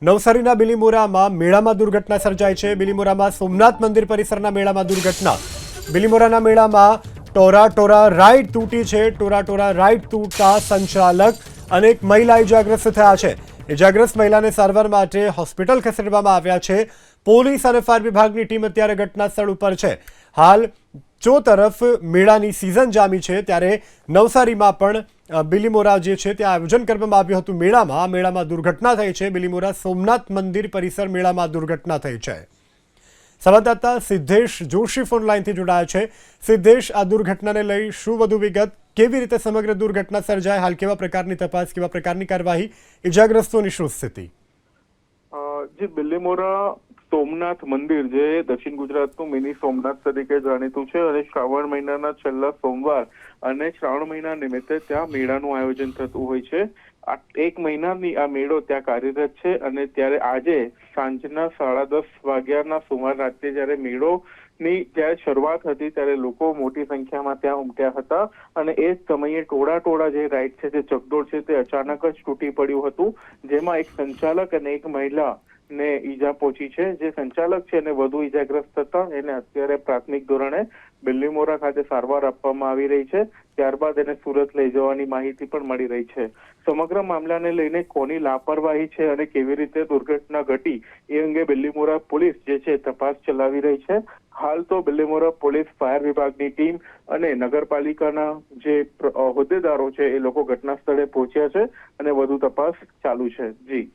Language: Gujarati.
નવસારીના બિલીમોરામાં મેળામાં દુર્ઘટના સર્જાઈ છે। બિલીમોરામાં સોમનાથ મંદિર પરિસરના મેળામાં દુર્ઘટના। બિલીમોરાના મેળામાં ટોરા રાઈડ તૂટી છે। ટોરા રાઈડ તૂટતા સંચાલક અને એક મહિલા ઇજાગ્રસ્ત થયા છે। ઇજાગ્રસ્ત મહિલાને સારવાર માટે હોસ્પિટલ ખસેડવામાં આવ્યા છે। પોલીસ અને ફાયર વિભાગની ટીમ અત્યારે ઘટના સ્થળ ઉપર છે। હાલ જો તરફ મેળાની સિઝન જામી છે ત્યારે નવસારીમાં પણ બિલીમોરા જે છે ત્યાં આયોજન કરવામાં આવ્યું હતું મેળામાં દુર્ઘટના થઈ છે। બિલીમોરા સોમનાથ મંદિર પરિસર મેળામાં દુર્ઘટના થઈ છે। સંવાદદાતા સિદ્ધેશ જોશી ફોન લાઈનથી જોડાયા છે। સિદ્ધેશ, આ દુર્ઘટનાને લઈ શું વધુ વિગત, કેવી રીતે સમગ્ર દુર્ઘટના સર્જાય, હાલ કેવા પ્રકારની તપાસ, કેવા પ્રકારની કાર્યવાહી, ઇજાગ્રસ્તોની શું સ્થિતિ? જે બિલીમોરા સોમનાથ મંદિર જે દક્ષિણ ગુજરાતનું મિની સોમનાથ તરીકે જાણીતું છે અને શ્રાવણ મહિનાના છેલ્લા સોમવાર અને શ્રાવણ મહિના નિમિત્તે ત્યાં મેળાનું આયોજન થતું હોય છે। આ એક મહિનાની આ મેળો ત્યાં કાર્યરત છે અને ત્યારે આજે સાંજના 10:30 વાગ્યાના સુમાર રાત્રે જ્યારે મેળોની જ્યારે શરૂઆત હતી ત્યારે લોકો મોટી સંખ્યામાં ત્યાં ઉમટ્યા હતા અને એ જ સમયે ટોળા જે રાઈડ છે, જે ચકડોળ છે, તે અચાનક જ તૂટી પડ્યું હતું, જેમાં એક સંચાલક અને એક મહિલા ને ઈજા પહોંચી છે। જે સંચાલક છે એને વધુ ઈજાગ્રસ્ત થતા એને અત્યારે પ્રાથમિક ધોરણે બિલીમોરા ખાતે સારવાર આપવામાં આવી રહી છે। ત્યારબાદ એને સુરત લઈ જવાની માહિતી પણ મળી રહી છે। સમગ્ર મામલાને લઈને કોની લાપરવાહી છે અને કેવી રીતે દુર્ઘટના ઘટી એ અંગે બિલીમોરા પોલીસ જે છે તપાસ ચલાવી રહી છે। હાલ તો બિલીમોરા પોલીસ, ફાયર વિભાગની ટીમ અને નગરપાલિકાના જે હોદ્દેદારો છે એ લોકો ઘટના સ્થળે પહોંચ્યા છે અને વધુ તપાસ ચાલુ છે। જી